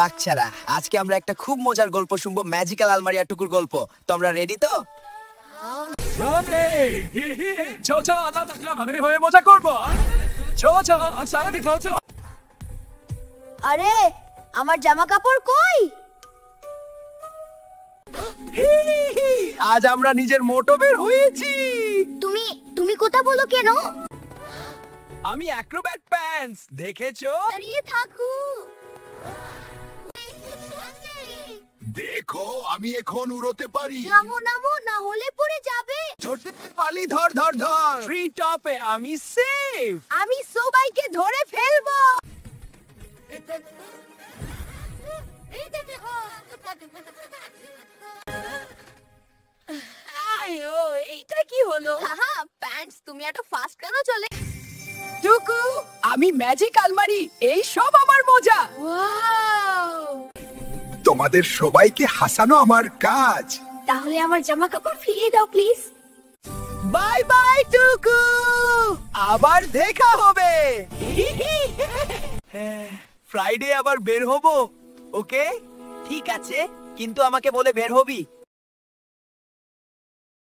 বাচ্চারা, আজকে আমরা একটা খুব মজার গল্প শুনবো, ম্যাজিক্যাল আলমারি আর টুকুর গল্প। তোমরা রেডি তো? মজা করবো। আরে আমার জামা কাপড় কই? আজ আমরা নিজের মোটো বের হয়েছি। তুমি তুমি কথা বলো কেন? আমি অ্যাক্রোব্যাট প্যান্টস, দেখেছো? দাঁড়িয়ে থাকো। দেখো, আমি এখন উড়তে পারি। নামো নামো, না হলে পড়ে যাবে। ছোট্ট পালি, ধর ধর ধর। ট্রি টপে আমি সেফ। আমি সবাইকে ধরে ফেলবো। আয়ো, এইটা কি হলো? হাহা, প্যান্টস তুমি এত ফাস্ট কেন চলে? টুকু, আমি ম্যাজিক আলমারি, এই সব আমার মজা। ওয়াও! তোমাদের সবাইকে হাসানো আমার কাজ। তাহলে আমার জামা কাপড় ফিরিয়ে দাও প্লিজ। বাই বাই টুকু, আবার দেখা হবে। ফ্রাইডে আবার বের হবো, ওকে? ঠিক আছে, কিন্তু আমাকে বলে বের হবি।